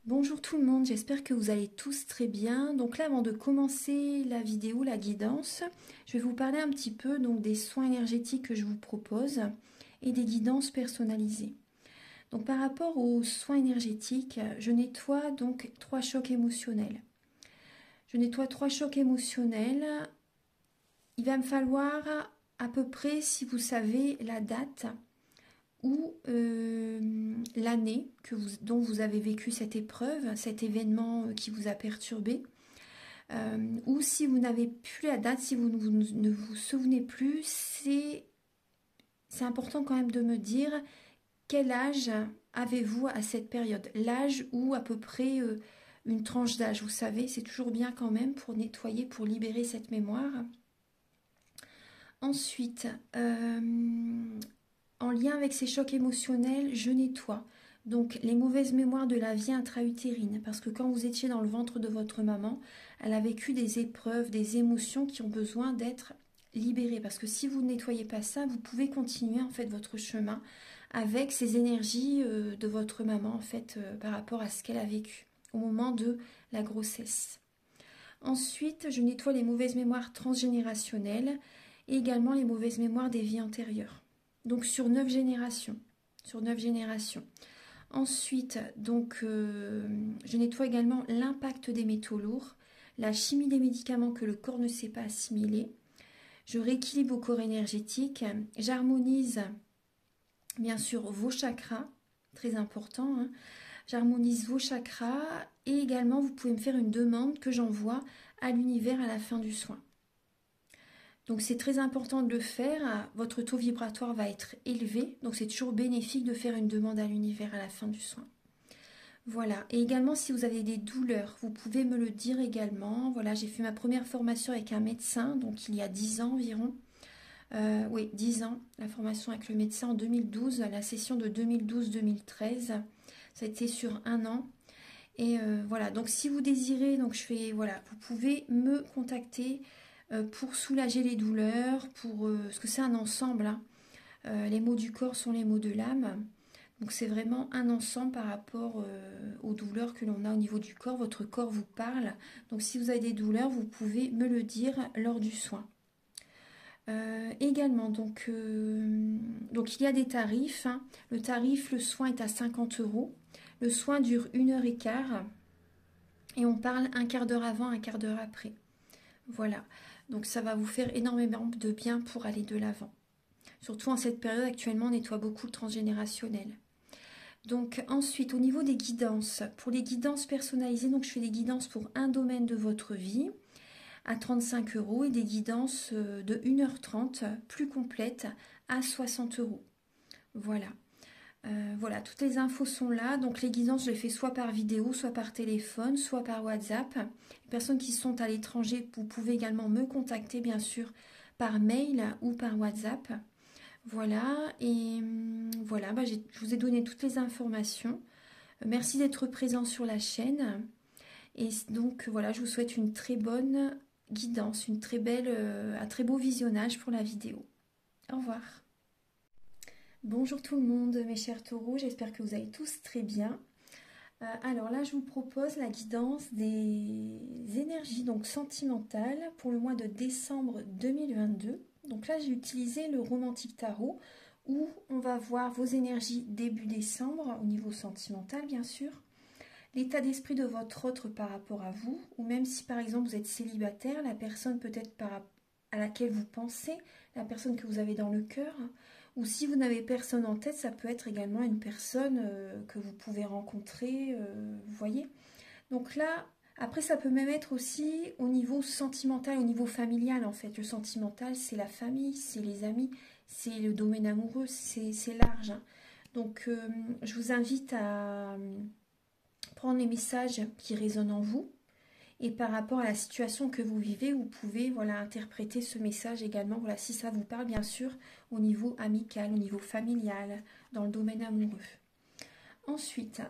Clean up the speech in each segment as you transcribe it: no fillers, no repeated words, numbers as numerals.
Bonjour tout le monde, j'espère que vous allez tous très bien. Donc là, avant de commencer la vidéo, la guidance, je vais vous parler un petit peu des soins énergétiques que je vous propose et des guidances personnalisées. Donc par rapport aux soins énergétiques, je nettoie donc 3 chocs émotionnels. Je nettoie 3 chocs émotionnels. Il va me falloir à peu près, si vous savez la date, ou l'année dont vous avez vécu cette épreuve, cet événement qui vous a perturbé, ou si vous n'avez plus la date, si vous ne vous souvenez plus, c'est important quand même de me dire quel âge avez-vous à cette période, l'âge ou à peu près une tranche d'âge, vous savez, c'est toujours bien quand même pour nettoyer, pour libérer cette mémoire. Ensuite, en lien avec ces chocs émotionnels, je nettoie donc les mauvaises mémoires de la vie intra-utérine, parce que quand vous étiez dans le ventre de votre maman, elle a vécu des épreuves, des émotions qui ont besoin d'être libérées, parce que si vous ne nettoyez pas ça, vous pouvez continuer en fait votre chemin avec ces énergies de votre maman en fait par rapport à ce qu'elle a vécu au moment de la grossesse. Ensuite, je nettoie les mauvaises mémoires transgénérationnelles et également les mauvaises mémoires des vies antérieures. Donc sur 9 générations. Sur 9 générations. Ensuite, je nettoie également l'impact des métaux lourds, la chimie des médicaments que le corps ne sait pas assimiler. Je rééquilibre vos corps énergétiques. J'harmonise bien sûr vos chakras, très important. Hein. J'harmonise vos chakras et également vous pouvez me faire une demande que j'envoie à l'univers à la fin du soin. Donc c'est très important de le faire, votre taux vibratoire va être élevé, donc c'est toujours bénéfique de faire une demande à l'univers à la fin du soin. Voilà, et également si vous avez des douleurs, vous pouvez me le dire également. Voilà, j'ai fait ma première formation avec un médecin, donc il y a 10 ans environ. Oui, 10 ans, la formation avec le médecin en 2012, la session de 2012-2013, ça a été sur un an. Et voilà, donc si vous désirez, vous pouvez me contacter pour soulager les douleurs, parce que c'est un ensemble. Hein. Les maux du corps sont les maux de l'âme. Donc c'est vraiment un ensemble par rapport aux douleurs que l'on a au niveau du corps. Votre corps vous parle. Donc si vous avez des douleurs, vous pouvez me le dire lors du soin. Également, il y a des tarifs. Hein. Le tarif, le soin est à 50 €. Le soin dure 1h15 et on parle un quart d'heure avant, un quart d'heure après. Voilà, donc ça va vous faire énormément de bien pour aller de l'avant. Surtout en cette période, actuellement, on nettoie beaucoup le transgénérationnel. Donc ensuite, au niveau des guidances, pour les guidances personnalisées, donc je fais des guidances pour un domaine de votre vie à 35 € et des guidances de 1h30 plus complètes à 60 €. Voilà. Voilà, toutes les infos sont là. Donc les guidances, je les fais soit par vidéo, soit par téléphone, soit par WhatsApp. Les personnes qui sont à l'étranger, vous pouvez également me contacter, bien sûr, par mail ou par WhatsApp. Voilà, et voilà, je vous ai donné toutes les informations. Merci d'être présent sur la chaîne. Et donc voilà, je vous souhaite une très bonne guidance, un très beau visionnage pour la vidéo. Au revoir. Bonjour tout le monde, mes chers taureaux, j'espère que vous allez tous très bien. Alors là, je vous propose la guidance des énergies sentimentales pour le mois de décembre 2022. Donc là, j'ai utilisé le Romantique Tarot où on va voir vos énergies début décembre au niveau sentimental, bien sûr. L'état d'esprit de votre autre par rapport à vous, ou même si par exemple vous êtes célibataire, la personne peut-être à laquelle vous pensez, la personne que vous avez dans le cœur, ou si vous n'avez personne en tête, ça peut être également une personne que vous pouvez rencontrer, vous voyez. Donc là, après ça peut même être aussi au niveau sentimental, au niveau familial en fait. Le sentimental, c'est la famille, c'est les amis, c'est le domaine amoureux, c'est large. Hein. Donc je vous invite à prendre les messages qui résonnent en vous et par rapport à la situation que vous vivez, vous pouvez interpréter ce message également, si ça vous parle bien sûr, au niveau amical, au niveau familial, dans le domaine amoureux. Ensuite,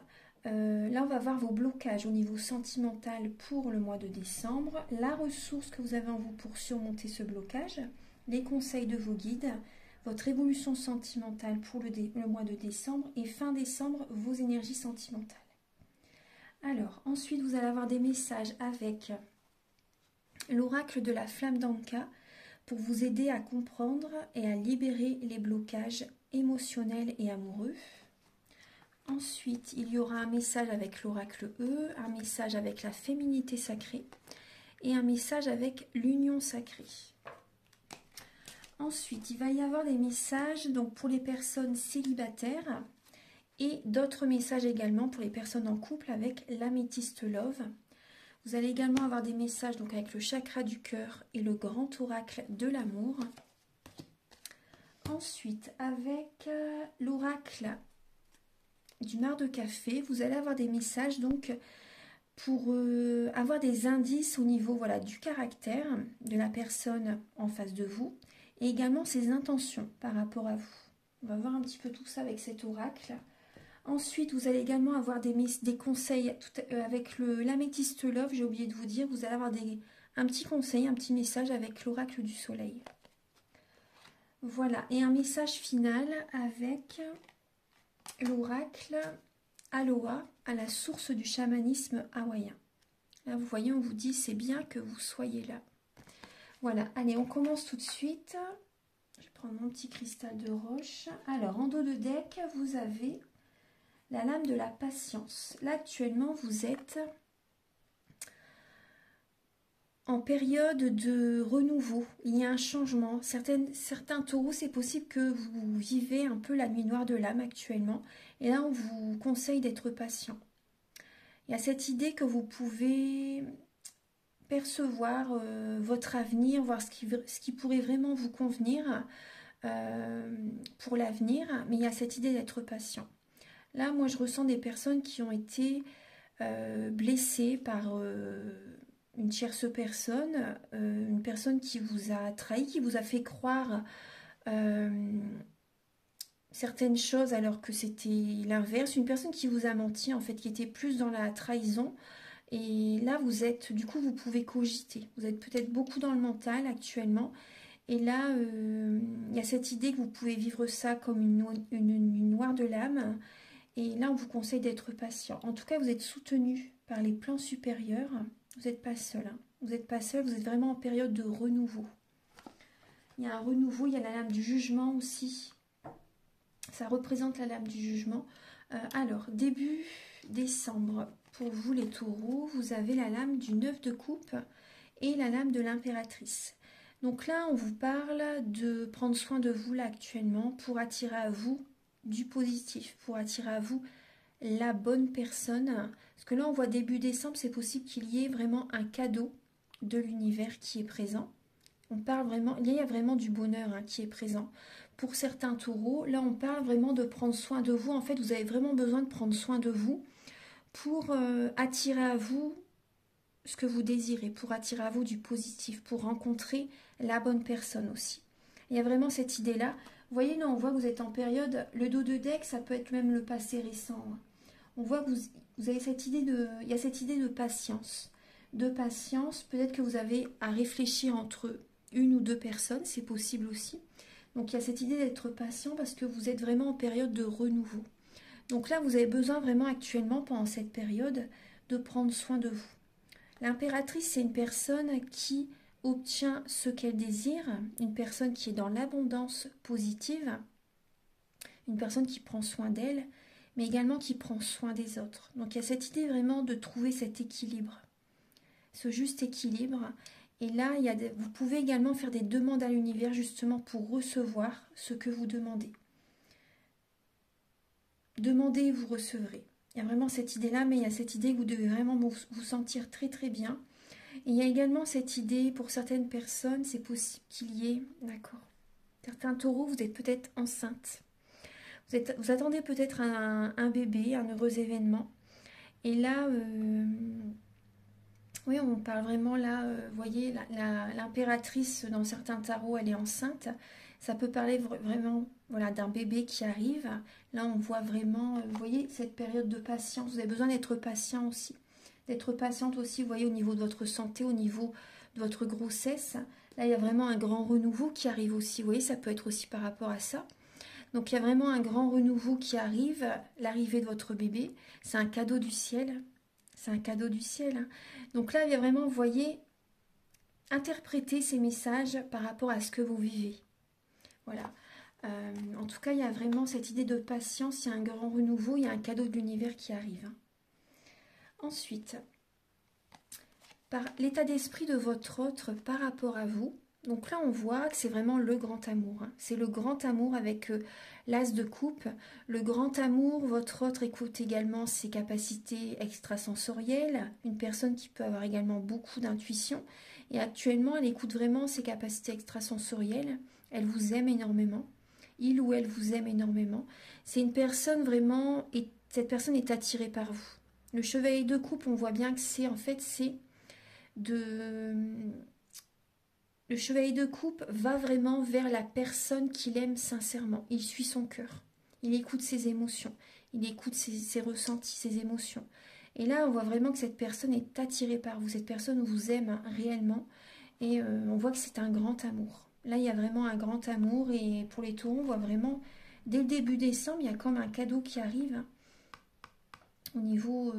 là on va voir vos blocages au niveau sentimental pour le mois de décembre, la ressource que vous avez en vous pour surmonter ce blocage, les conseils de vos guides, votre évolution sentimentale pour le mois de décembre et fin décembre, vos énergies sentimentales. Alors, ensuite, vous allez avoir des messages avec l'oracle de la flamme d'Anka pour vous aider à comprendre et à libérer les blocages émotionnels et amoureux. Ensuite, il y aura un message avec l'oracle E, un message avec la féminité sacrée et un message avec l'union sacrée. Ensuite, il va y avoir des messages donc pour les personnes célibataires et d'autres messages également pour les personnes en couple avec l'améthyste love. Vous allez également avoir des messages donc avec le chakra du cœur et le grand oracle de l'amour. Ensuite, avec l'oracle du mar de café, vous allez avoir des messages donc pour avoir des indices au niveau voilà, du caractère de la personne en face de vous et également ses intentions par rapport à vous. On va voir un petit peu tout ça avec cet oracle. Ensuite, vous allez également avoir des conseils avec l'améthyste love, j'ai oublié de vous dire, vous allez avoir un petit conseil, un petit message avec l'oracle du soleil. Voilà, et un message final avec l'oracle Aloha à la source du chamanisme hawaïen. Là, vous voyez, on vous dit, c'est bien que vous soyez là. Voilà, allez, on commence tout de suite. Je vais prendre mon petit cristal de roche. Alors, en dos de deck, vous avez la lame de la patience. Là, actuellement, vous êtes en période de renouveau. Il y a un changement. Certains taureaux, c'est possible que vous vivez un peu la nuit noire de l'âme actuellement. Et là, on vous conseille d'être patient. Il y a cette idée que vous pouvez percevoir votre avenir, voir ce qui pourrait vraiment vous convenir pour l'avenir. Mais il y a cette idée d'être patient. Là, moi, je ressens des personnes qui ont été blessées par une tierce personne, une personne qui vous a trahi, qui vous a fait croire certaines choses alors que c'était l'inverse, une personne qui vous a menti, en fait, qui était plus dans la trahison. Et là, du coup, vous pouvez cogiter. Vous êtes peut-être beaucoup dans le mental actuellement. Et là, il y a cette idée que vous pouvez vivre ça comme une noire de l'âme. Et là, on vous conseille d'être patient. En tout cas, vous êtes soutenu par les plans supérieurs. Vous n'êtes pas seul. Hein. Vous n'êtes pas seul, vous êtes vraiment en période de renouveau. Il y a un renouveau, il y a la lame du jugement aussi. Ça représente la lame du jugement. Alors, début décembre, pour vous les taureaux, vous avez la lame du 9 de coupe et la lame de l'impératrice. Donc là, on vous parle de prendre soin de vous là actuellement pour attirer à vous du positif, pour attirer à vous la bonne personne. Parce que là, on voit début décembre, c'est possible qu'il y ait vraiment un cadeau de l'univers qui est présent. On parle vraiment, il y a vraiment du bonheur qui est présent. Pour certains taureaux, là, on parle vraiment de prendre soin de vous. En fait, vous avez vraiment besoin de prendre soin de vous pour attirer à vous ce que vous désirez, pour attirer à vous du positif, pour rencontrer la bonne personne aussi. Il y a vraiment cette idée-là. Vous voyez, là, on voit que vous êtes en période, le dos de deck, ça peut être même le passé récent. On voit que vous avez cette idée il y a cette idée de patience. De patience, peut-être que vous avez à réfléchir entre une ou deux personnes, c'est possible aussi. Donc, il y a cette idée d'être patient parce que vous êtes vraiment en période de renouveau. Donc là, vous avez besoin vraiment actuellement, pendant cette période, de prendre soin de vous. L'impératrice, c'est une personne qui obtient ce qu'elle désire, une personne qui est dans l'abondance positive, une personne qui prend soin d'elle, mais également qui prend soin des autres. Donc il y a cette idée vraiment de trouver cet équilibre, ce juste équilibre. Et là, vous pouvez également faire des demandes à l'univers justement pour recevoir ce que vous demandez. Demandez et vous recevrez. Il y a vraiment cette idée-là, mais il y a cette idée que vous devez vraiment vous sentir très très bien. Et il y a également cette idée, pour certaines personnes, c'est possible qu'il y ait, d'accord, certains taureaux, vous êtes peut-être enceinte. Vous attendez peut-être un bébé, un heureux événement. Et là, oui, on parle vraiment là, vous voyez, l'impératrice dans certains tarots, elle est enceinte. Ça peut parler vraiment voilà, d'un bébé qui arrive. Là, on voit vraiment, vous voyez, cette période de patience. Vous avez besoin d'être patient aussi. D'être patiente aussi, vous voyez, au niveau de votre santé, au niveau de votre grossesse. Là, il y a vraiment un grand renouveau qui arrive aussi. Vous voyez, ça peut être aussi par rapport à ça. Donc, il y a vraiment un grand renouveau qui arrive. L'arrivée de votre bébé, c'est un cadeau du ciel. C'est un cadeau du ciel, hein. Donc là, il y a vraiment, vous voyez, interpréter ces messages par rapport à ce que vous vivez. Voilà. En tout cas, il y a vraiment cette idée de patience, il y a un grand renouveau, il y a un cadeau de l'univers qui arrive, hein. Ensuite, par l'état d'esprit de votre autre par rapport à vous. Donc là, on voit que c'est vraiment le grand amour, hein. C'est le grand amour avec l'as de coupe. Le grand amour, votre autre écoute également ses capacités extrasensorielles. Une personne qui peut avoir également beaucoup d'intuition. Et actuellement, elle écoute vraiment ses capacités extrasensorielles. Elle vous aime énormément. Il ou elle vous aime énormément. C'est une personne vraiment, et cette personne est attirée par vous. Le chevalier de coupe, on voit bien que c'est, en fait, c'est de... Le chevalier de coupe va vraiment vers la personne qu'il aime sincèrement. Il suit son cœur. Il écoute ses émotions. Il écoute ses ressentis, ses émotions. Et là, on voit vraiment que cette personne est attirée par vous. Cette personne vous aime réellement. Et on voit que c'est un grand amour. Là, il y a vraiment un grand amour. Et pour les taureaux, on voit vraiment, dès le début décembre, il y a comme un cadeau qui arrive. Au niveau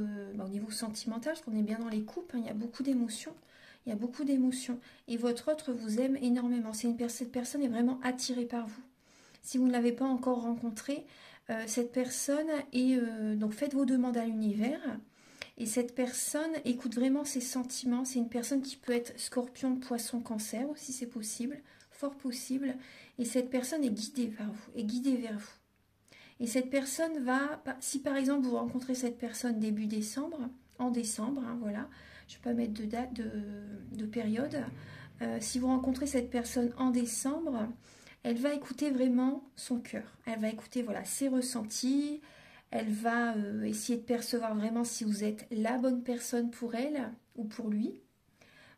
sentimental, parce qu'on est bien dans les coupes, hein, il y a beaucoup d'émotions. Il y a beaucoup d'émotions. Et votre autre vous aime énormément. Cette personne est vraiment attirée par vous. Si vous ne l'avez pas encore rencontrée, cette personne est... donc faites vos demandes à l'univers. Et cette personne écoute vraiment ses sentiments. C'est une personne qui peut être scorpion, poisson, cancer aussi, c'est possible. Fort possible. Et cette personne est guidée par vous, est guidée vers vous. Et cette personne va... Si par exemple vous rencontrez cette personne début décembre, en décembre, hein, voilà... Je ne vais pas mettre de date, de période. Si vous rencontrez cette personne en décembre, elle va écouter vraiment son cœur. Elle va écouter voilà, ses ressentis. Elle va essayer de percevoir vraiment si vous êtes la bonne personne pour elle ou pour lui.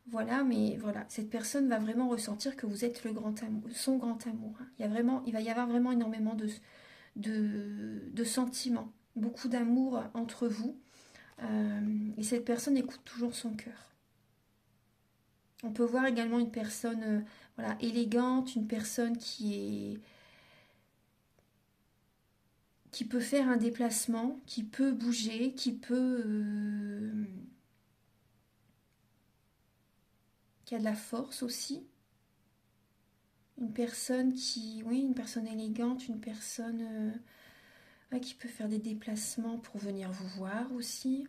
Voilà, mais voilà, cette personne va vraiment ressentir que vous êtes le grand amour, son grand amour. Il va y avoir vraiment énormément de sentiments, beaucoup d'amour entre vous. Et cette personne écoute toujours son cœur. On peut voir également une personne voilà, élégante, une personne qui peut faire un déplacement, qui peut bouger, qui a de la force aussi. Une personne une personne élégante, une personne qui peut faire des déplacements pour venir vous voir aussi.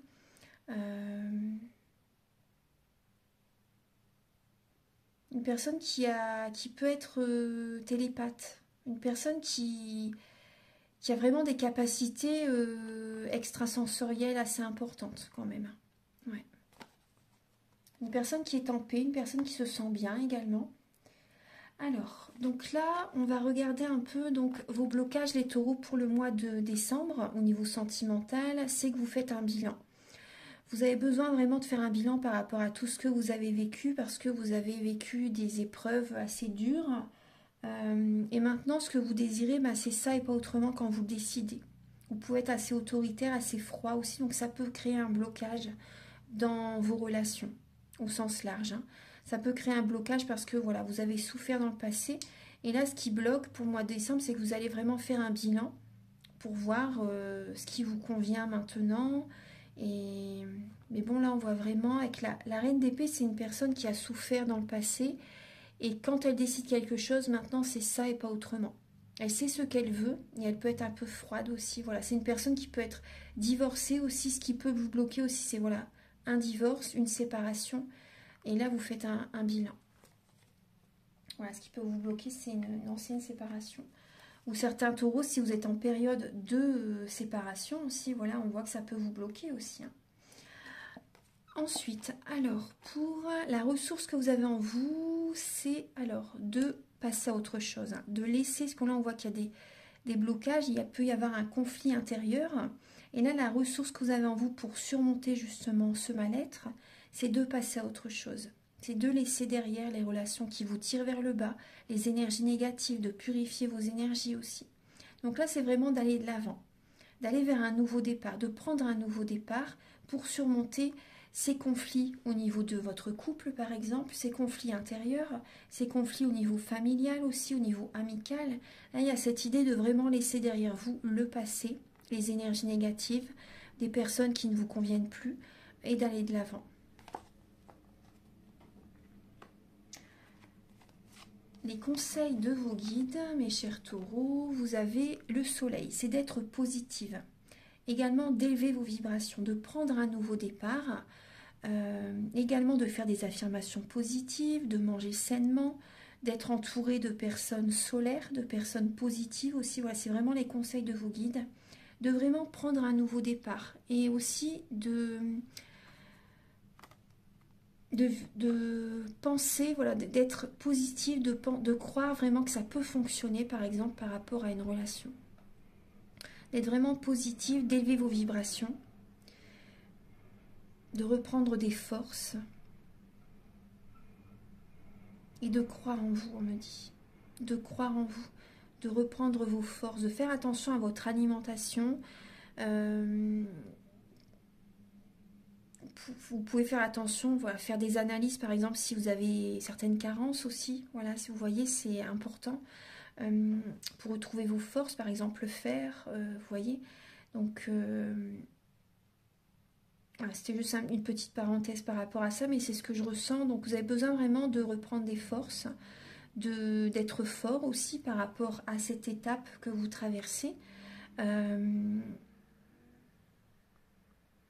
Une personne qui peut être télépathe. Une personne qui a vraiment des capacités extrasensorielles assez importantes quand même. Ouais. Une personne qui est en paix, une personne qui se sent bien également. Alors, donc là, on va regarder un peu donc, vos blocages, les taureaux, pour le mois de décembre au niveau sentimental. C'est que vous faites un bilan. Vous avez besoin vraiment de faire un bilan par rapport à tout ce que vous avez vécu, parce que vous avez vécu des épreuves assez dures. Et maintenant, ce que vous désirez, c'est ça et pas autrement quand vous décidez. Vous pouvez être assez autoritaire, assez froid aussi, donc ça peut créer un blocage dans vos relations, au sens large, hein. Ça peut créer un blocage parce que voilà, vous avez souffert dans le passé. Et là, ce qui bloque pour le mois de décembre, c'est que vous allez vraiment faire un bilan pour voir ce qui vous convient maintenant. Mais bon, là, on voit vraiment avec la reine d'épée, c'est une personne qui a souffert dans le passé. Et quand elle décide quelque chose, maintenant, c'est ça et pas autrement. Elle sait ce qu'elle veut et elle peut être un peu froide aussi. Voilà, c'est une personne qui peut être divorcée aussi. Ce qui peut vous bloquer aussi, c'est voilà, un divorce, une séparation. Et là, vous faites un bilan. Voilà, ce qui peut vous bloquer, c'est une ancienne séparation. Ou certains taureaux, si vous êtes en période de séparation aussi, voilà, on voit que ça peut vous bloquer aussi, hein. Ensuite, alors, pour la ressource que vous avez en vous, c'est alors de passer à autre chose, hein, de laisser, parce que là, on voit qu'il y a des blocages, peut y avoir un conflit intérieur. Et là, la ressource que vous avez en vous pour surmonter justement ce mal-être, c'est de passer à autre chose. C'est de laisser derrière les relations qui vous tirent vers le bas, les énergies négatives, de purifier vos énergies aussi. Donc là, c'est vraiment d'aller de l'avant, d'aller vers un nouveau départ, de prendre un nouveau départ pour surmonter ces conflits au niveau de votre couple, par exemple, ces conflits intérieurs, ces conflits au niveau familial aussi, au niveau amical. Là, il y a cette idée de vraiment laisser derrière vous le passé, les énergies négatives, des personnes qui ne vous conviennent plus, et d'aller de l'avant. Les conseils de vos guides, mes chers taureaux, vous avez le soleil, c'est d'être positive. Également d'élever vos vibrations, de prendre un nouveau départ. Également de faire des affirmations positives, de manger sainement, d'être entouré de personnes solaires, de personnes positives aussi. Voilà, c'est vraiment les conseils de vos guides. De vraiment prendre un nouveau départ et aussi de penser, voilà, d'être positif, de croire vraiment que ça peut fonctionner, par exemple, par rapport à une relation. D'être vraiment positif, d'élever vos vibrations, de reprendre des forces et de croire en vous, on me dit. De croire en vous, de reprendre vos forces, de faire attention à votre alimentation. Vous pouvez faire attention, voilà, faire des analyses, par exemple, si vous avez certaines carences aussi. Voilà, si vous voyez, c'est important. Pour retrouver vos forces, par exemple, le fer, vous voyez. Donc, voilà, c'était juste une petite parenthèse par rapport à ça, mais c'est ce que je ressens. Donc, vous avez besoin vraiment de reprendre des forces, d'être fort aussi par rapport à cette étape que vous traversez.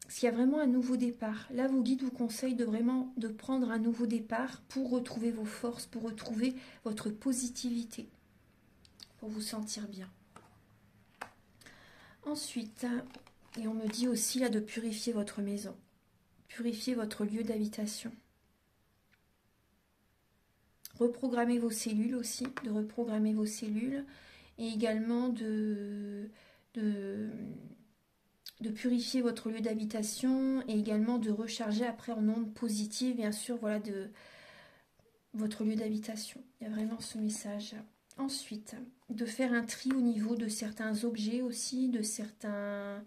S'il y a vraiment un nouveau départ, là vos guides vous conseillent de prendre un nouveau départ pour retrouver vos forces, pour retrouver votre positivité, pour vous sentir bien. Ensuite, et on me dit aussi là de purifier votre maison, purifier votre lieu d'habitation. Reprogrammer vos cellules aussi, de reprogrammer vos cellules et également de purifier votre lieu d'habitation et également de recharger après en ondes positives, bien sûr, voilà, de votre lieu d'habitation. Il y a vraiment ce message. Ensuite, de faire un tri au niveau de certains objets aussi, de certains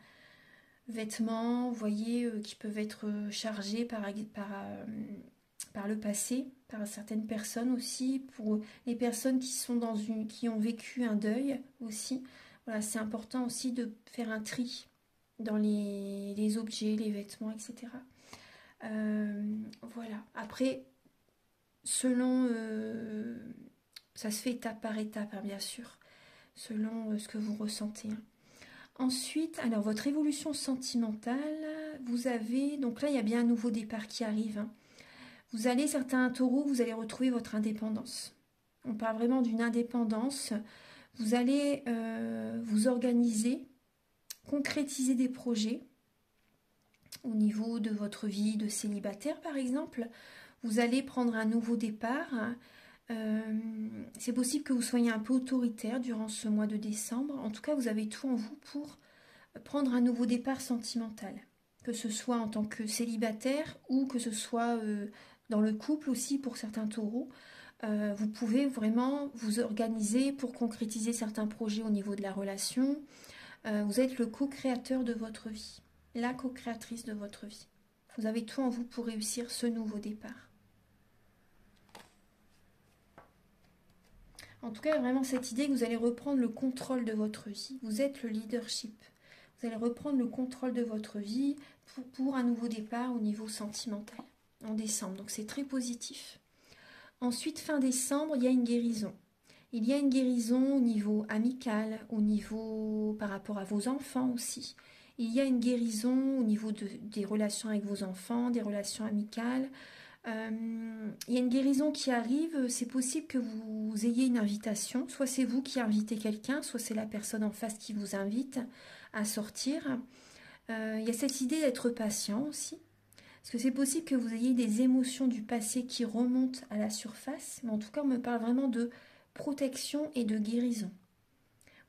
vêtements, vous voyez, qui peuvent être chargés par le passé, par certaines personnes aussi, pour les personnes qui ont vécu un deuil aussi. Voilà, c'est important aussi de faire un tri dans les objets, les vêtements, etc. Voilà. Après, selon... ça se fait étape par étape, hein, bien sûr, selon ce que vous ressentez. Hein. Ensuite, alors, votre évolution sentimentale, vous avez... Donc là, il y a bien un nouveau départ qui arrive. Hein. Vous allez, certains taureaux, vous allez retrouver votre indépendance. On parle vraiment d'une indépendance. Vous allez vous organiser, concrétiser des projets au niveau de votre vie de célibataire, par exemple. Vous allez prendre un nouveau départ. C'est possible que vous soyez un peu autoritaire durant ce mois de décembre. En tout cas, vous avez tout en vous pour prendre un nouveau départ sentimental. Que ce soit en tant que célibataire ou que ce soit dans le couple aussi pour certains taureaux. Vous pouvez vraiment vous organiser pour concrétiser certains projets au niveau de la relation. Vous êtes le co-créateur de votre vie, la co-créatrice de votre vie. Vous avez tout en vous pour réussir ce nouveau départ. En tout cas, il y a vraiment cette idée que vous allez reprendre le contrôle de votre vie. Vous êtes le leadership. Vous allez reprendre le contrôle de votre vie pour un nouveau départ au niveau sentimental en décembre. Donc c'est très positif. Ensuite, fin décembre, il y a une guérison. Il y a une guérison au niveau amical, au niveau par rapport à vos enfants aussi. Il y a une guérison au niveau des relations avec vos enfants, des relations amicales. Il y a une guérison qui arrive. C'est possible que vous ayez une invitation. Soit c'est vous qui invitez quelqu'un, soit c'est la personne en face qui vous invite à sortir. Il y a cette idée d'être patient aussi. Parce que c'est possible que vous ayez des émotions du passé qui remontent à la surface. Mais en tout cas, on me parle vraiment de protection et de guérison.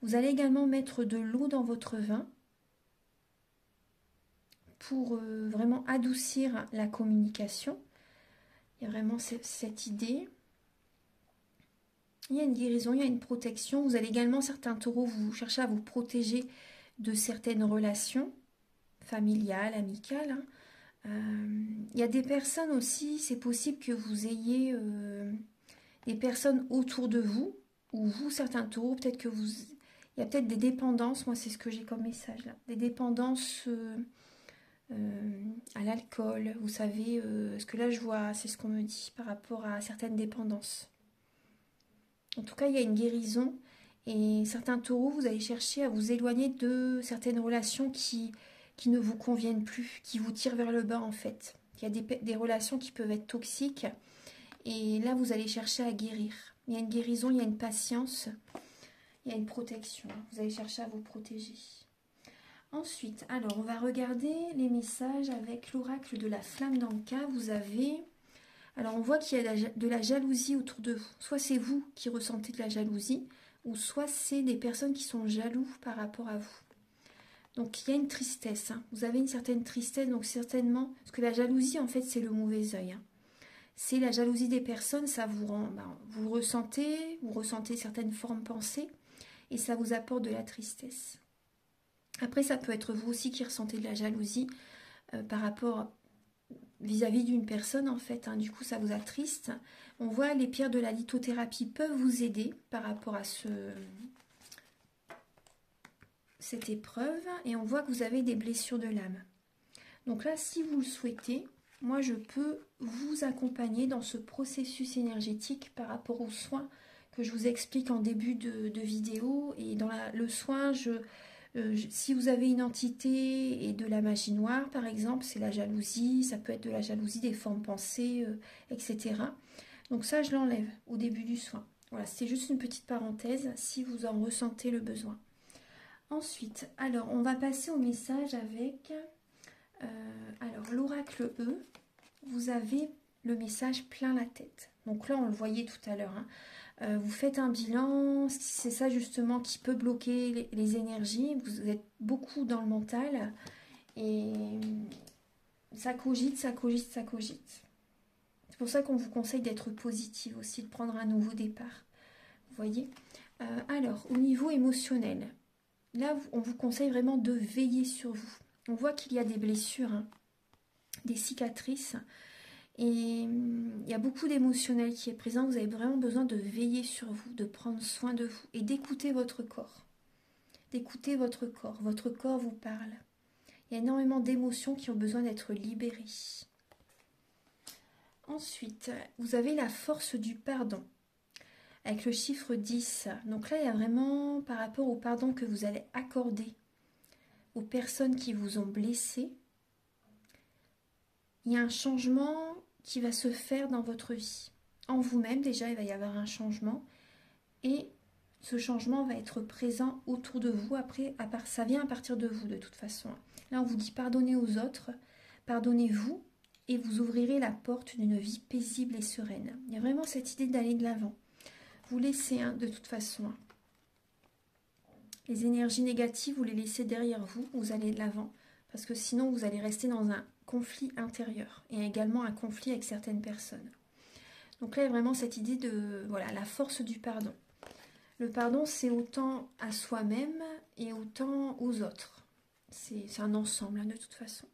Vous allez également mettre de l'eau dans votre vin pour vraiment adoucir la communication. Il y a vraiment cette idée. Il y a une guérison, il y a une protection. Vous allez également, certains taureaux, vous chercher à vous protéger de certaines relations familiales, amicales. Hein. Il y a des personnes aussi, c'est possible que vous ayez des personnes autour de vous, ou vous, certains taureaux, peut-être que vous... Il y a peut-être des dépendances, moi c'est ce que j'ai comme message là, des dépendances à l'alcool. Vous savez, ce que là je vois, c'est ce qu'on me dit par rapport à certaines dépendances. En tout cas, il y a une guérison. Et certains taureaux, vous allez chercher à vous éloigner de certaines relations qui ne vous conviennent plus, qui vous tirent vers le bas en fait. Il y a des relations qui peuvent être toxiques. Et là, vous allez chercher à guérir. Il y a une guérison, il y a une patience, il y a une protection. Vous allez chercher à vous protéger. Ensuite, alors, on va regarder les messages avec l'oracle de la flamme d'Anka. Vous avez... Alors, on voit qu'il y a de la jalousie autour de vous. Soit c'est vous qui ressentez de la jalousie, ou soit c'est des personnes qui sont jaloux par rapport à vous. Donc, il y a une tristesse. Hein. Vous avez une certaine tristesse, donc certainement... Parce que la jalousie, en fait, c'est le mauvais œil. Hein. C'est la jalousie des personnes, ça vous rend... vous ressentez certaines formes pensées, et ça vous apporte de la tristesse. Après, ça peut être vous aussi qui ressentez de la jalousie par rapport vis-à-vis d'une personne, en fait. Hein. Du coup, ça vous attriste. On voit les pierres de la lithothérapie peuvent vous aider par rapport à cette épreuve. Et on voit que vous avez des blessures de l'âme. Donc là, si vous le souhaitez, moi, je peux vous accompagner dans ce processus énergétique par rapport aux soins que je vous explique en début de vidéo. Et dans le soin, si vous avez une entité et de la magie noire, par exemple, c'est la jalousie, ça peut être de la jalousie, des formes pensées, etc. Donc ça, je l'enlève au début du soin. Voilà, c'est juste une petite parenthèse si vous en ressentez le besoin. Ensuite, alors, on va passer au message avec alors l'oracle E. Vous avez le message plein la tête. Donc là, on le voyait tout à l'heure, hein. Vous faites un bilan, c'est ça justement qui peut bloquer les énergies. Vous êtes beaucoup dans le mental et ça cogite, ça cogite, ça cogite. C'est pour ça qu'on vous conseille d'être positive aussi, de prendre un nouveau départ. Vous voyez. Alors, au niveau émotionnel, là, on vous conseille vraiment de veiller sur vous. On voit qu'il y a des blessures, hein, des cicatrices. Et il y a beaucoup d'émotionnel qui est présent. Vous avez vraiment besoin de veiller sur vous, de prendre soin de vous et d'écouter votre corps. D'écouter votre corps. Votre corps vous parle. Il y a énormément d'émotions qui ont besoin d'être libérées. Ensuite, vous avez la force du pardon. Avec le chiffre 10. Donc là, il y a vraiment, par rapport au pardon que vous allez accorder aux personnes qui vous ont blessé, il y a un changement qui va se faire dans votre vie. En vous-même, déjà, il va y avoir un changement. Et ce changement va être présent autour de vous. Après, ça vient à partir de vous, de toute façon. Là, on vous dit pardonnez aux autres, pardonnez-vous, et vous ouvrirez la porte d'une vie paisible et sereine. Il y a vraiment cette idée d'aller de l'avant. Vous laissez, hein, de toute façon. Hein. Les énergies négatives, vous les laissez derrière vous, vous allez de l'avant. Parce que sinon, vous allez rester dans un conflit intérieur et également un conflit avec certaines personnes. Donc là, il y a vraiment cette idée de voilà, la force du pardon. Le pardon, c'est autant à soi-même et autant aux autres. C'est un ensemble, hein, de toute façon.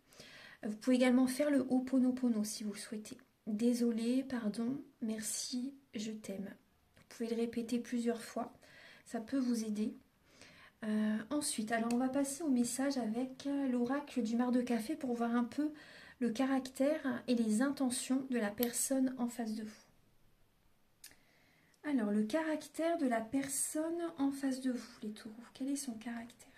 Vous pouvez également faire le Ho'oponopono si vous le souhaitez. Désolé, pardon, merci, je t'aime. Vous pouvez le répéter plusieurs fois. Ça peut vous aider. Ensuite, alors on va passer au message avec l'oracle du mar de café pour voir un peu le caractère et les intentions de la personne en face de vous. Alors, le caractère de la personne en face de vous, les taureaux, quel est son caractère?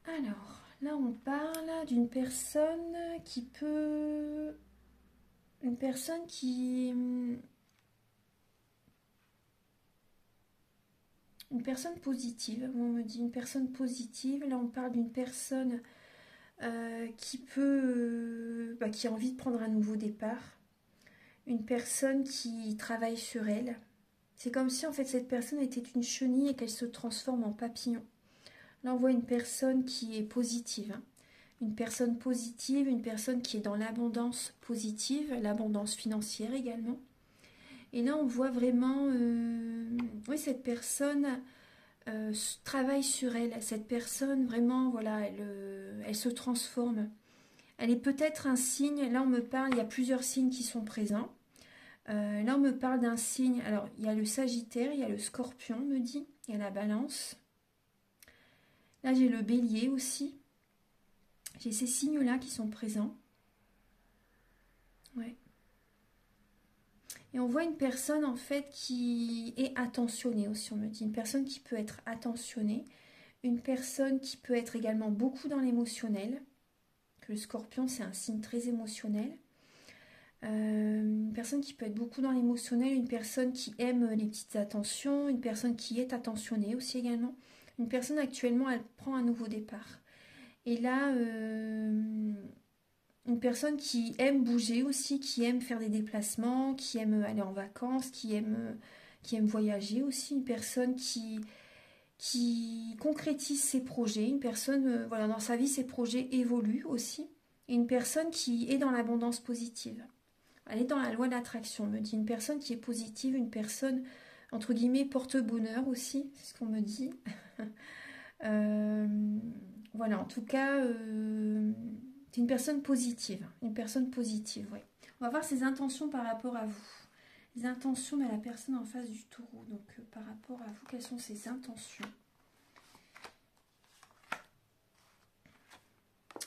Alors, là on parle d'une personne qui peut... Une personne qui... Une personne positive, on me dit une personne positive. Là on parle d'une personne qui qui a envie de prendre un nouveau départ. Une personne qui travaille sur elle. C'est comme si en fait cette personne était une chenille et qu'elle se transforme en papillon. Là on voit une personne qui est positive. Hein. Une personne positive, une personne qui est dans l'abondance positive, l'abondance financière également. Et là, on voit vraiment, oui, cette personne travaille sur elle. Cette personne, vraiment, voilà, elle se transforme. Elle est peut-être un signe, là on me parle, il y a plusieurs signes qui sont présents. Là, on me parle d'un signe. Alors, il y a le Sagittaire, il y a le Scorpion, on me dit. Il y a la Balance. Là, j'ai le Bélier aussi. J'ai ces signes-là qui sont présents. Ouais. Et on voit une personne, en fait, qui est attentionnée aussi, on me dit. Une personne qui peut être attentionnée. Une personne qui peut être également beaucoup dans l'émotionnel. Le Scorpion, c'est un signe très émotionnel. Une personne qui peut être beaucoup dans l'émotionnel, une personne qui aime les petites attentions, une personne qui est attentionnée aussi également. Une personne actuellement, elle prend un nouveau départ. Et là, une personne qui aime bouger aussi, qui aime faire des déplacements, qui aime aller en vacances, qui aime voyager aussi. Une personne qui concrétise ses projets. Une personne, voilà, dans sa vie, ses projets évoluent aussi. Et une personne qui est dans l'abondance positive. Elle est dans la loi d'attraction, me dit. Une personne qui est positive, une personne, entre guillemets, porte-bonheur aussi, c'est ce qu'on me dit. Voilà, en tout cas, c'est une personne positive. Une personne positive, oui. On va voir ses intentions par rapport à vous. Les intentions de la personne en face du taureau. Donc, par rapport à vous, quelles sont ses intentions?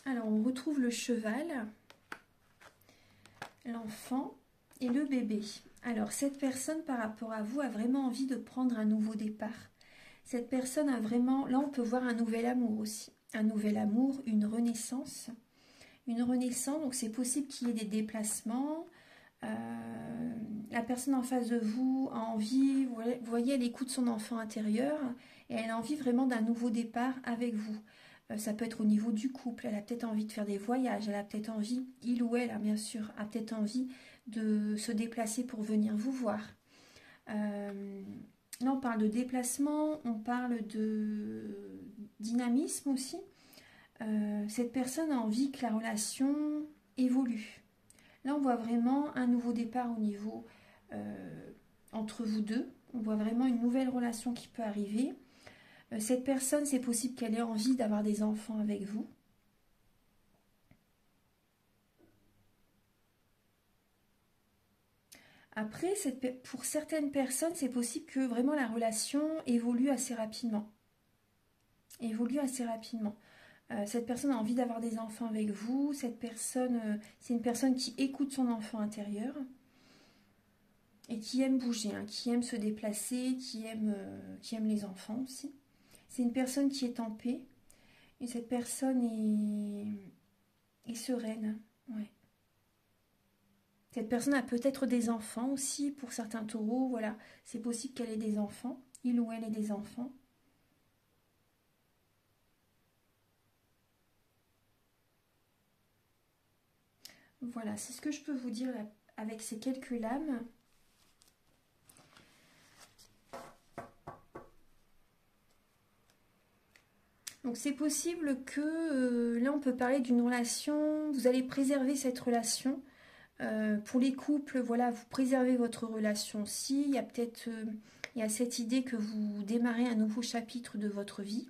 Alors, on retrouve le cheval, l'enfant et le bébé. Alors, cette personne, par rapport à vous, a vraiment envie de prendre un nouveau départ. Cette personne a vraiment... Là, on peut voir un nouvel amour aussi. Un nouvel amour, une renaissance. Une renaissance, donc c'est possible qu'il y ait des déplacements. La personne en face de vous a envie, vous voyez, elle écoute son enfant intérieur et elle a envie vraiment d'un nouveau départ avec vous. Ça peut être au niveau du couple, elle a peut-être envie de faire des voyages, elle a peut-être envie, il ou elle, hein, bien sûr, a peut-être envie de se déplacer pour venir vous voir. Là, on parle de déplacement, on parle de dynamisme aussi. Cette personne a envie que la relation évolue. Là, on voit vraiment un nouveau départ au niveau entre vous deux. On voit vraiment une nouvelle relation qui peut arriver. Cette personne, c'est possible qu'elle ait envie d'avoir des enfants avec vous. Après, pour certaines personnes, c'est possible que vraiment la relation évolue assez rapidement. Cette personne a envie d'avoir des enfants avec vous. Cette personne, c'est une personne qui écoute son enfant intérieur et qui aime bouger, hein, qui aime se déplacer, qui aime les enfants aussi. C'est une personne qui est en paix et cette personne est sereine. Ouais. Cette personne a peut-être des enfants aussi pour certains taureaux. Voilà, c'est possible qu'elle ait des enfants, il ou elle ait des enfants. Voilà, c'est ce que je peux vous dire là, avec ces quelques lames. Donc c'est possible que, là on peut parler d'une relation, vous allez préserver cette relation. Pour les couples, voilà, vous préservez votre relation aussi. Il y a peut-être il y a cette idée que vous démarrez un nouveau chapitre de votre vie.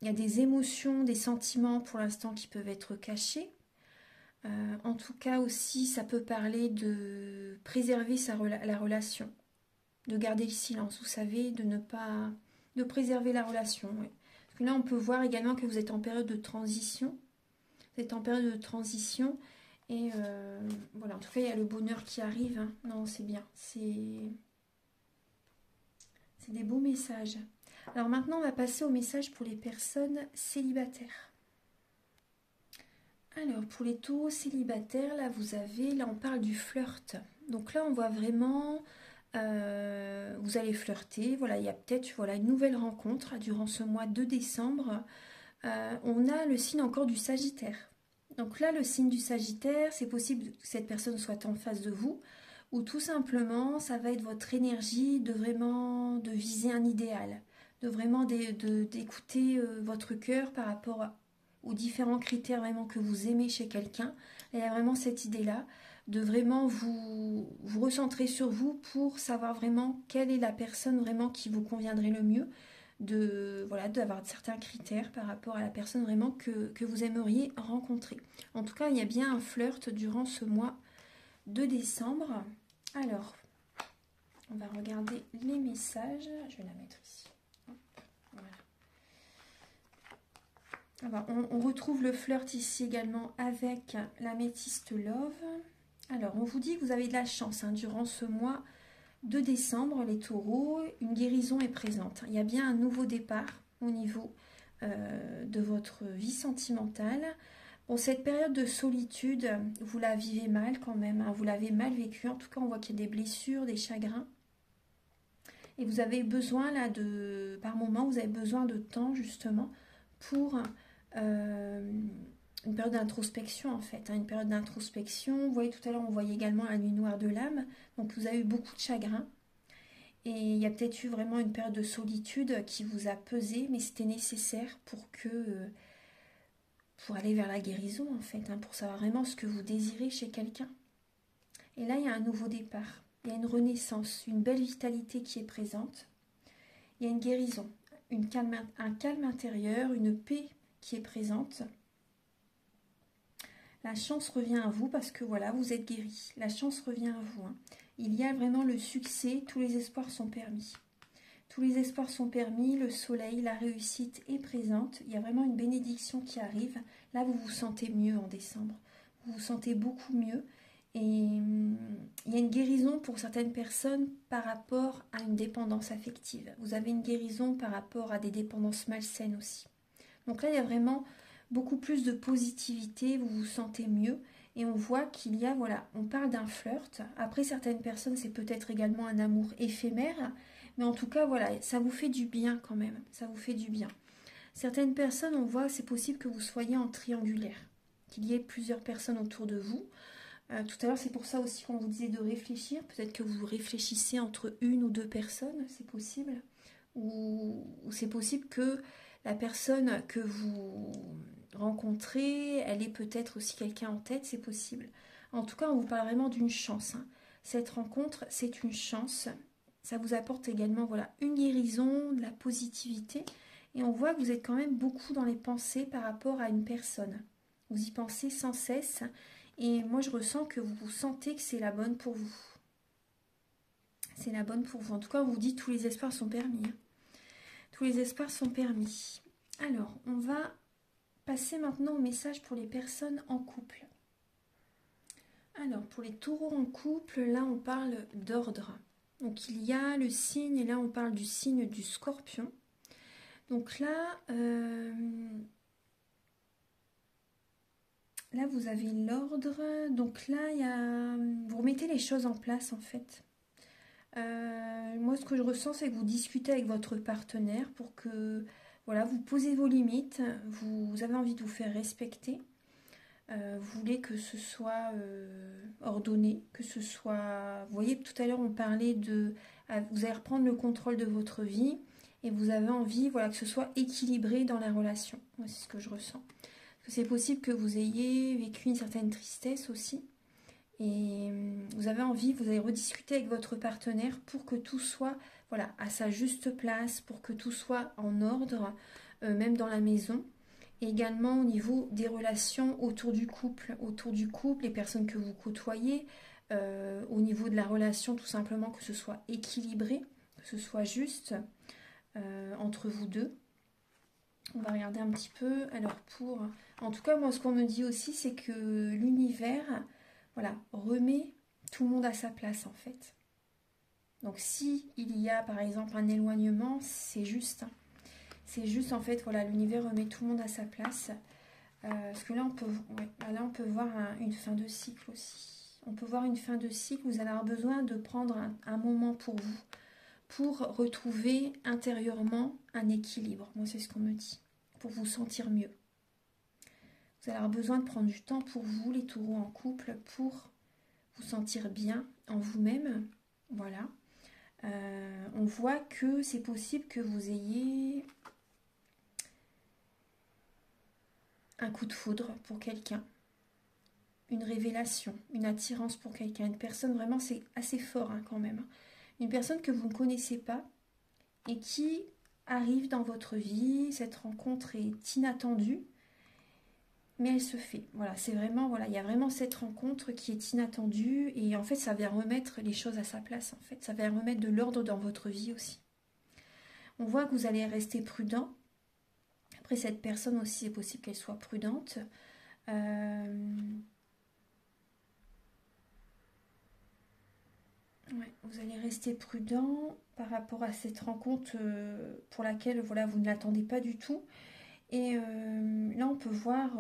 Il y a des émotions, des sentiments pour l'instant qui peuvent être cachés. En tout cas aussi, ça peut parler de préserver la relation, de garder le silence, vous savez, de ne pas... de préserver la relation. Ouais. Parce que là, on peut voir également que vous êtes en période de transition. Vous êtes en période de transition et voilà, en tout cas, il y a le bonheur qui arrive. Hein. Non, c'est bien. C'est des beaux messages. Alors maintenant, on va passer au message pour les personnes célibataires. Alors, pour les taureaux célibataires, là, on parle du flirt. Donc là, on voit vraiment, vous allez flirter. Voilà, il y a peut-être une nouvelle rencontre durant ce mois de décembre. On a le signe encore du Sagittaire. Donc là, le signe du Sagittaire, c'est possible que cette personne soit en face de vous, ou tout simplement, ça va être votre énergie de viser un idéal, de vraiment d'écouter votre cœur par rapport aux différents critères vraiment que vous aimez chez quelqu'un. Il y a vraiment cette idée-là, de vraiment vous recentrer sur vous pour savoir vraiment quelle est la personne vraiment qui vous conviendrait le mieux. voilà, d'avoir certains critères par rapport à la personne vraiment que vous aimeriez rencontrer. En tout cas, il y a bien un flirt durant ce mois de décembre. Alors, on va regarder les messages. Je vais la mettre ici. Voilà. Alors, on retrouve le flirt ici également avec l'améthyste Love. Alors, on vous dit que vous avez de la chance durant ce mois de décembre, les taureaux. Une guérison est présente. Il y a bien un nouveau départ au niveau de votre vie sentimentale. Bon, cette période de solitude, vous la vivez mal quand même. Vous l'avez mal vécue. En tout cas, on voit qu'il y a des blessures, des chagrins. Et vous avez besoin là par moment, vous avez besoin de temps justement pour une période d'introspection en fait. Une période d'introspection. Vous voyez tout à l'heure, on voyait également la nuit noire de l'âme. Donc vous avez eu beaucoup de chagrin. Et il y a peut-être eu vraiment une période de solitude qui vous a pesé, mais c'était nécessaire pour aller vers la guérison en fait, pour savoir vraiment ce que vous désirez chez quelqu'un. Et là, il y a un nouveau départ. Il y a une renaissance, une belle vitalité qui est présente. Il y a une guérison, un calme intérieur, une paix qui est présente. La chance revient à vous parce que voilà, vous êtes guéri. La chance revient à vous. Il y a vraiment le succès, tous les espoirs sont permis. Tous les espoirs sont permis, le soleil, la réussite est présente. Il y a vraiment une bénédiction qui arrive. Là, vous vous sentez mieux en décembre. Vous vous sentez beaucoup mieux. Et il y a une guérison pour certaines personnes par rapport à une dépendance affective. Vous avez une guérison par rapport à des dépendances malsaines aussi. Donc là, il y a vraiment beaucoup plus de positivité, vous vous sentez mieux. Et on voit qu'il y a, voilà, on parle d'un flirt. Après, certaines personnes, c'est peut-être également un amour éphémère. Mais en tout cas, voilà, ça vous fait du bien quand même. Ça vous fait du bien. Certaines personnes, on voit, c'est possible que vous soyez en triangulaire. Qu'il y ait plusieurs personnes autour de vous. Tout à l'heure, c'est pour ça aussi qu'on vous disait de réfléchir. Peut-être que vous réfléchissez entre une ou deux personnes, c'est possible. Ou c'est possible que la personne que vous rencontrez, elle ait peut-être aussi quelqu'un en tête, c'est possible. En tout cas, on vous parle vraiment d'une chance. Cette rencontre, c'est une chance. Ça vous apporte également voilà, une guérison, de la positivité. Et on voit que vous êtes quand même beaucoup dans les pensées par rapport à une personne. Vous y pensez sans cesse. Et moi, je ressens que vous sentez que c'est la bonne pour vous. C'est la bonne pour vous. En tout cas, on vous dit tous les espoirs sont permis. Tous les espoirs sont permis. Alors, on va passer maintenant au message pour les personnes en couple. Alors, pour les taureaux en couple, là, on parle d'ordre. Donc, il y a le signe, et là, on parle du signe du scorpion. Donc là, là, vous avez l'ordre. Donc là, vous remettez les choses en place, en fait. Moi, ce que je ressens, c'est que vous discutez avec votre partenaire pour que, voilà, vous posez vos limites. Vous avez envie de vous faire respecter. Vous voulez que ce soit ordonné, que ce soit... Vous voyez, tout à l'heure, on parlait de... Vous allez reprendre le contrôle de votre vie et vous avez envie, voilà, que ce soit équilibré dans la relation. Moi, c'est ce que je ressens. C'est possible que vous ayez vécu une certaine tristesse aussi. Et vous avez envie, vous allez rediscuter avec votre partenaire pour que tout soit voilà, à sa juste place, pour que tout soit en ordre, même dans la maison. Et également au niveau des relations autour du couple, les personnes que vous côtoyez, au niveau de la relation, tout simplement que ce soit équilibré, que ce soit juste entre vous deux. On va regarder un petit peu. Alors en tout cas, moi, ce qu'on me dit aussi, c'est que l'univers, voilà, remet tout le monde à sa place, en fait. Donc, si il y a, par exemple, un éloignement, c'est juste. C'est juste, en fait, voilà, l'univers remet tout le monde à sa place. Parce que là, on peut voir une fin de cycle aussi. On peut voir une fin de cycle. Vous allez avoir besoin de prendre un moment pour vous, pour retrouver intérieurement un équilibre. Moi, c'est ce qu'on me dit, pour vous sentir mieux. Vous allez avoir besoin de prendre du temps pour vous, les taureaux en couple, pour vous sentir bien en vous-même. Voilà. On voit que c'est possible que vous ayez un coup de foudre pour quelqu'un, une révélation, une attirance pour quelqu'un, une personne, vraiment c'est assez fort quand même. Une personne que vous ne connaissez pas et qui arrive dans votre vie, cette rencontre est inattendue, mais elle se fait. Voilà, c'est vraiment, voilà, il y a vraiment cette rencontre qui est inattendue et en fait, ça vient remettre les choses à sa place. En fait, ça vient remettre de l'ordre dans votre vie aussi. On voit que vous allez rester prudent. Après, cette personne aussi, c'est possible qu'elle soit prudente. Ouais, vous allez rester prudent par rapport à cette rencontre pour laquelle voilà, vous ne l'attendez pas du tout. Et là, on peut voir,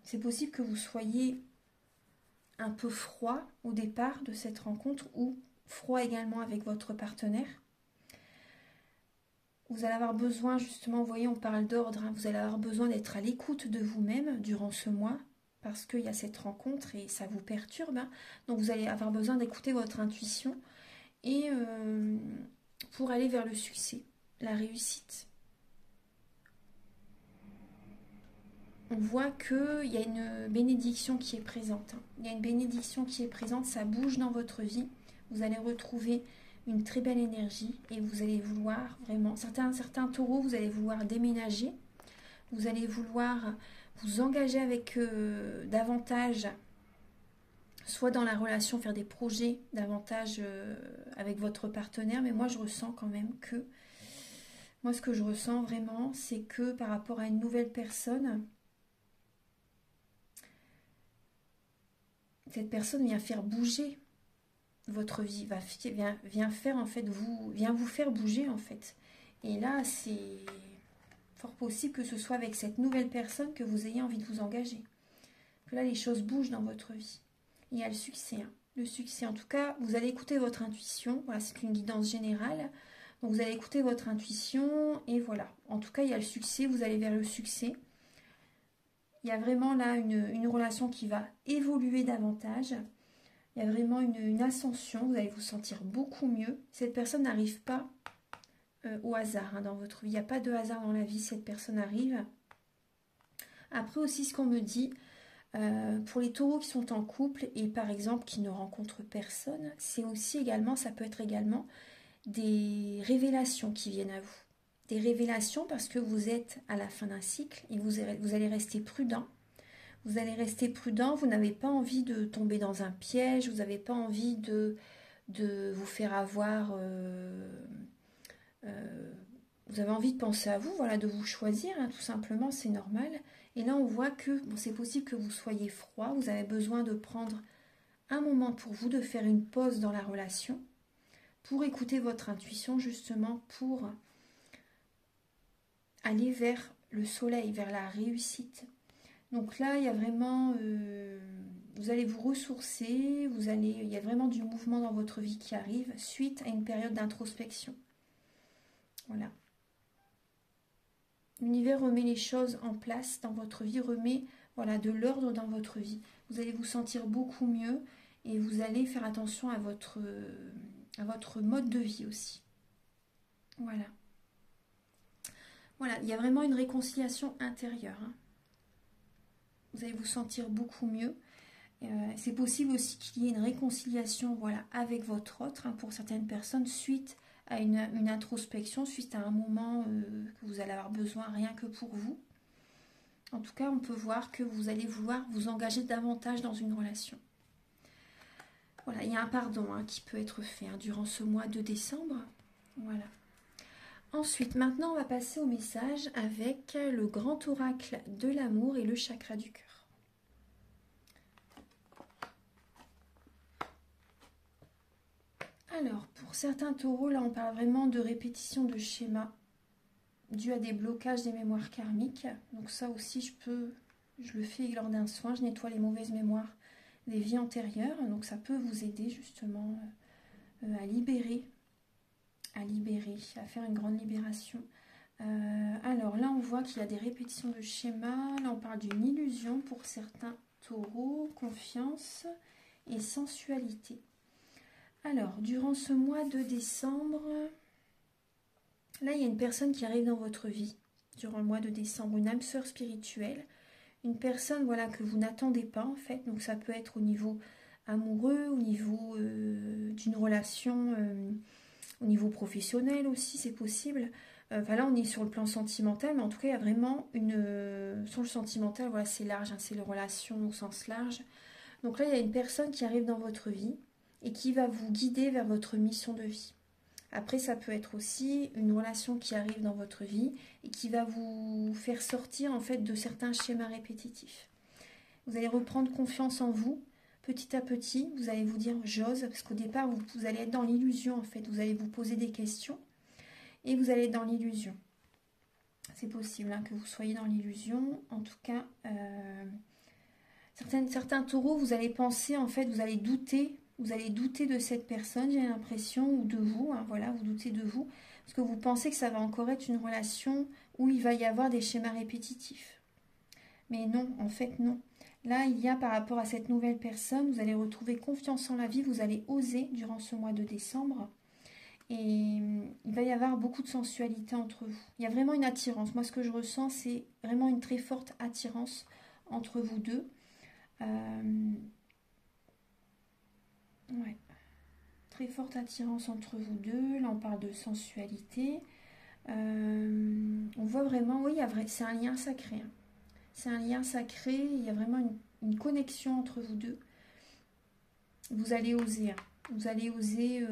c'est possible que vous soyez un peu froid au départ de cette rencontre ou froid également avec votre partenaire. Vous allez avoir besoin, justement, vous voyez, on parle d'ordre, hein, vous allez avoir besoin d'être à l'écoute de vous-même durant ce mois parce qu'il y a cette rencontre et ça vous perturbe. Hein. Donc, vous allez avoir besoin d'écouter votre intuition et pour aller vers le succès, la réussite. On voit qu'il y a une bénédiction qui est présente. Il y a une bénédiction qui est présente, ça bouge dans votre vie. Vous allez retrouver une très belle énergie et vous allez vouloir vraiment, certains taureaux, vous allez vouloir déménager. Vous allez vouloir vous engager avec davantage, soit dans la relation, faire des projets davantage avec votre partenaire. Mais moi, je ressens quand même que, moi, ce que je ressens vraiment, c'est que par rapport à une nouvelle personne, cette personne vient faire bouger votre vie, vient faire en fait vient vous faire bouger en fait. Et là, c'est fort possible que ce soit avec cette nouvelle personne que vous ayez envie de vous engager. Que là, les choses bougent dans votre vie. Il y a le succès. Hein. Le succès, en tout cas, vous allez écouter votre intuition. Voilà, c'est une guidance générale. Donc, vous allez écouter votre intuition et voilà. En tout cas, il y a le succès. Vous allez vers le succès. Il y a vraiment là une relation qui va évoluer davantage. Il y a vraiment une ascension. Vous allez vous sentir beaucoup mieux. Cette personne n'arrive pas au hasard hein, dans votre vie. Il n'y a pas de hasard dans la vie. Cette personne arrive. Après aussi, ce qu'on me dit, pour les taureaux qui sont en couple et par exemple qui ne rencontrent personne, c'est aussi également, ça peut être également des révélations qui viennent à vous. Des révélations parce que vous êtes à la fin d'un cycle et vous allez rester prudent. Vous allez rester prudent, vous n'avez pas envie de tomber dans un piège, vous n'avez pas envie de vous faire avoir... vous avez envie de penser à vous, voilà, de vous choisir, hein, tout simplement, c'est normal. Et là, on voit que bon, c'est possible que vous soyez froid, vous avez besoin de prendre un moment pour vous, de faire une pause dans la relation, pour écouter votre intuition, justement, pour aller vers le soleil, vers la réussite. Donc là, il y a vraiment, vous allez vous ressourcer, il y a vraiment du mouvement dans votre vie qui arrive suite à une période d'introspection. Voilà. L'univers remet les choses en place dans votre vie, remet voilà, de l'ordre dans votre vie. Vous allez vous sentir beaucoup mieux et vous allez faire attention à votre mode de vie aussi. Voilà. Voilà, il y a vraiment une réconciliation intérieure. Hein. Vous allez vous sentir beaucoup mieux. C'est possible aussi qu'il y ait une réconciliation voilà, avec votre autre, hein, pour certaines personnes, suite à une introspection, suite à un moment que vous allez avoir besoin rien que pour vous. En tout cas, on peut voir que vous allez vouloir vous engager davantage dans une relation. Voilà, il y a un pardon hein, qui peut être fait hein, durant ce mois de décembre. Voilà. Ensuite, maintenant, on va passer au message avec le grand oracle de l'amour et le chakra du cœur. Alors, pour certains taureaux, là, on parle vraiment de répétition de schémas dû à des blocages des mémoires karmiques. Donc ça aussi, je le fais lors d'un soin, je nettoie les mauvaises mémoires des vies antérieures. Donc ça peut vous aider justement à libérer, à faire une grande libération. Alors là, on voit qu'il y a des répétitions de schémas. Là, on parle d'une illusion pour certains taureaux, confiance et sensualité. Alors, durant ce mois de décembre, là, il y a une personne qui arrive dans votre vie, durant le mois de décembre, une âme sœur spirituelle, une personne voilà, que vous n'attendez pas en fait, donc ça peut être au niveau amoureux, au niveau d'une relation, au niveau professionnel aussi, c'est possible. Enfin là, on est sur le plan sentimental, mais en tout cas, il y a vraiment une... sur le sentimental, voilà, c'est large, hein, c'est les relations au sens large. Donc là, il y a une personne qui arrive dans votre vie et qui va vous guider vers votre mission de vie. Après, ça peut être aussi une relation qui arrive dans votre vie et qui va vous faire sortir en fait de certains schémas répétitifs. Vous allez reprendre confiance en vous. Petit à petit, vous allez vous dire j'ose, parce qu'au départ, vous allez être dans l'illusion en fait. Vous allez vous poser des questions et vous allez être dans l'illusion. C'est possible hein, que vous soyez dans l'illusion. En tout cas, certains taureaux, vous allez penser en fait, vous allez douter de cette personne, j'ai l'impression, ou de vous, hein, voilà, vous doutez de vous, parce que vous pensez que ça va encore être une relation où il va y avoir des schémas répétitifs. Mais non, en fait, non. Là, il y a par rapport à cette nouvelle personne, vous allez retrouver confiance en la vie, vous allez oser durant ce mois de décembre, et il va y avoir beaucoup de sensualité entre vous. Il y a vraiment une attirance. Moi, ce que je ressens, c'est vraiment une très forte attirance entre vous deux. Ouais. Très forte attirance entre vous deux. Là, on parle de sensualité. On voit vraiment, oui, c'est un lien sacré. Hein. C'est un lien sacré. Il y a vraiment une connexion entre vous deux. Vous allez oser. Hein. Vous allez oser.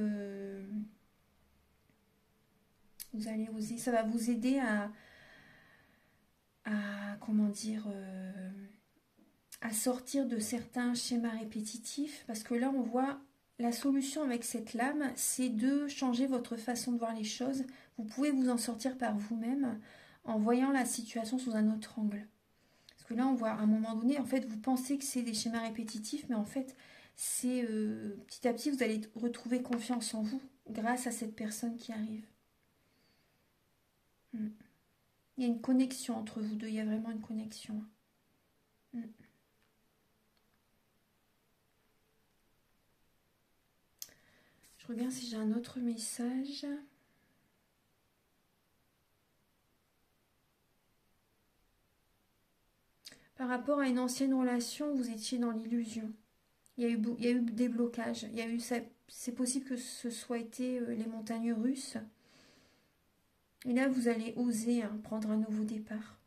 Vous allez oser. Ça va vous aider comment dire, à sortir de certains schémas répétitifs. Parce que là, on voit la solution avec cette lame, c'est de changer votre façon de voir les choses. Vous pouvez vous en sortir par vous-même en voyant la situation sous un autre angle. Parce que là, on voit à un moment donné, en fait, vous pensez que c'est des schémas répétitifs, mais en fait, c'est petit à petit, vous allez retrouver confiance en vous grâce à cette personne qui arrive. Il y a une connexion entre vous deux, il y a vraiment une connexion. Je regarde si j'ai un autre message. Par rapport à une ancienne relation, vous étiez dans l'illusion. Il y a eu des blocages. C'est possible que ce soit été les montagnes russes. Et là, vous allez oser prendre un nouveau départ.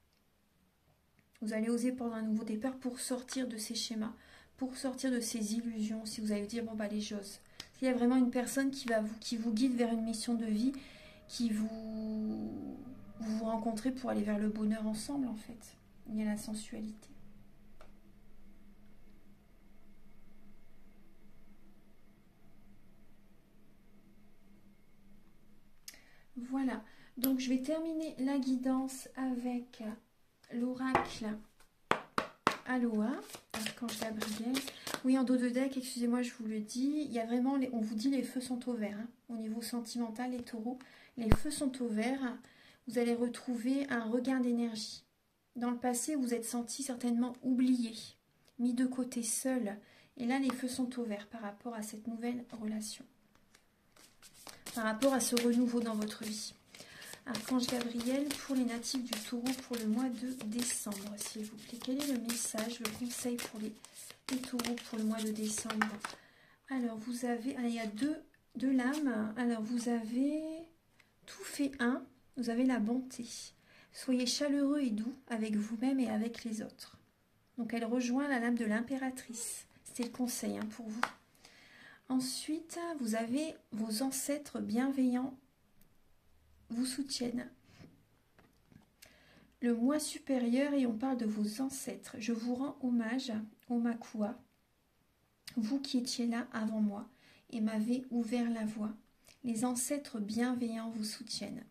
Vous allez oser prendre un nouveau départ pour sortir de ces schémas, pour sortir de ces illusions. Si vous allez vous dire, bon, bah, les choses. Il y a vraiment une personne qui vous guide vers une mission de vie, vous rencontrez pour aller vers le bonheur ensemble, en fait. Il y a la sensualité. Voilà. Donc, je vais terminer la guidance avec l'oracle Aloha, Archange Gabriel. Oui, en dos de deck, excusez-moi, je vous le dis, il y a vraiment, on vous dit les feux sont au vert. Hein. Au niveau sentimental, les taureaux, les feux sont au vert. Vous allez retrouver un regain d'énergie. Dans le passé, vous êtes senti certainement oublié, mis de côté, seul. Et là, les feux sont au vert par rapport à cette nouvelle relation. Par rapport à ce renouveau dans votre vie. Archange Gabriel pour les natifs du taureau pour le mois de décembre, s'il vous plaît. Quel est le message, le conseil pour les taureaux pour le mois de décembre? Alors, vous avez, il y a deux lames. Alors, vous avez tout fait un. Vous avez la bonté. Soyez chaleureux et doux avec vous-même et avec les autres. Donc, elle rejoint la lame de l'impératrice. C'était le conseil pour vous. Ensuite, vous avez vos ancêtres bienveillants vous soutiennent. Le moi supérieur, et on parle de vos ancêtres. Je vous rends hommage, Omakua, vous qui étiez là avant moi et m'avez ouvert la voie. Les ancêtres bienveillants vous soutiennent.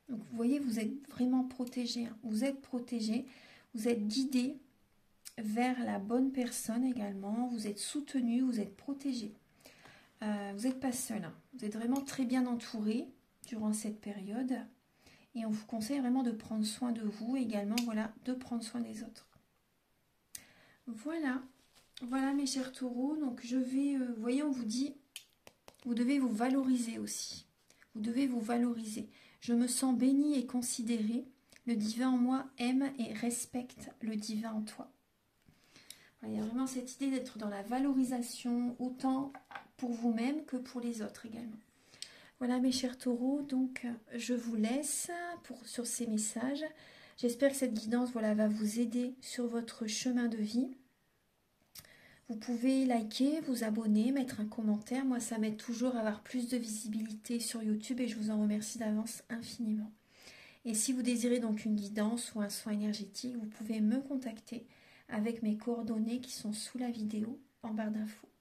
Donc vous voyez, vous êtes vraiment protégés. Vous êtes protégés, vous êtes guidés vers la bonne personne également. Vous êtes soutenus, vous êtes protégés. Vous n'êtes pas seul. Vous êtes vraiment très bien entourés durant cette période. Et on vous conseille vraiment de prendre soin de vous également, voilà, de prendre soin des autres. Voilà, voilà mes chers taureaux. Donc je vais, vous voyez, on vous dit, vous devez vous valoriser aussi. Vous devez vous valoriser. Je me sens bénie et considérée. Le divin en moi aime et respecte le divin en toi. Voilà, il y a vraiment cette idée d'être dans la valorisation, autant pour vous-même que pour les autres également. Voilà mes chers taureaux, donc je vous laisse sur ces messages. J'espère que cette guidance voilà, va vous aider sur votre chemin de vie. Vous pouvez liker, vous abonner, mettre un commentaire. Moi, ça m'aide toujours à avoir plus de visibilité sur YouTube et je vous en remercie d'avance infiniment. Et si vous désirez donc une guidance ou un soin énergétique, vous pouvez me contacter avec mes coordonnées qui sont sous la vidéo en barre d'infos.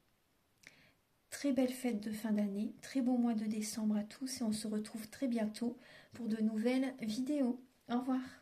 Très belle fête de fin d'année, très beau mois de décembre à tous et on se retrouve très bientôt pour de nouvelles vidéos. Au revoir.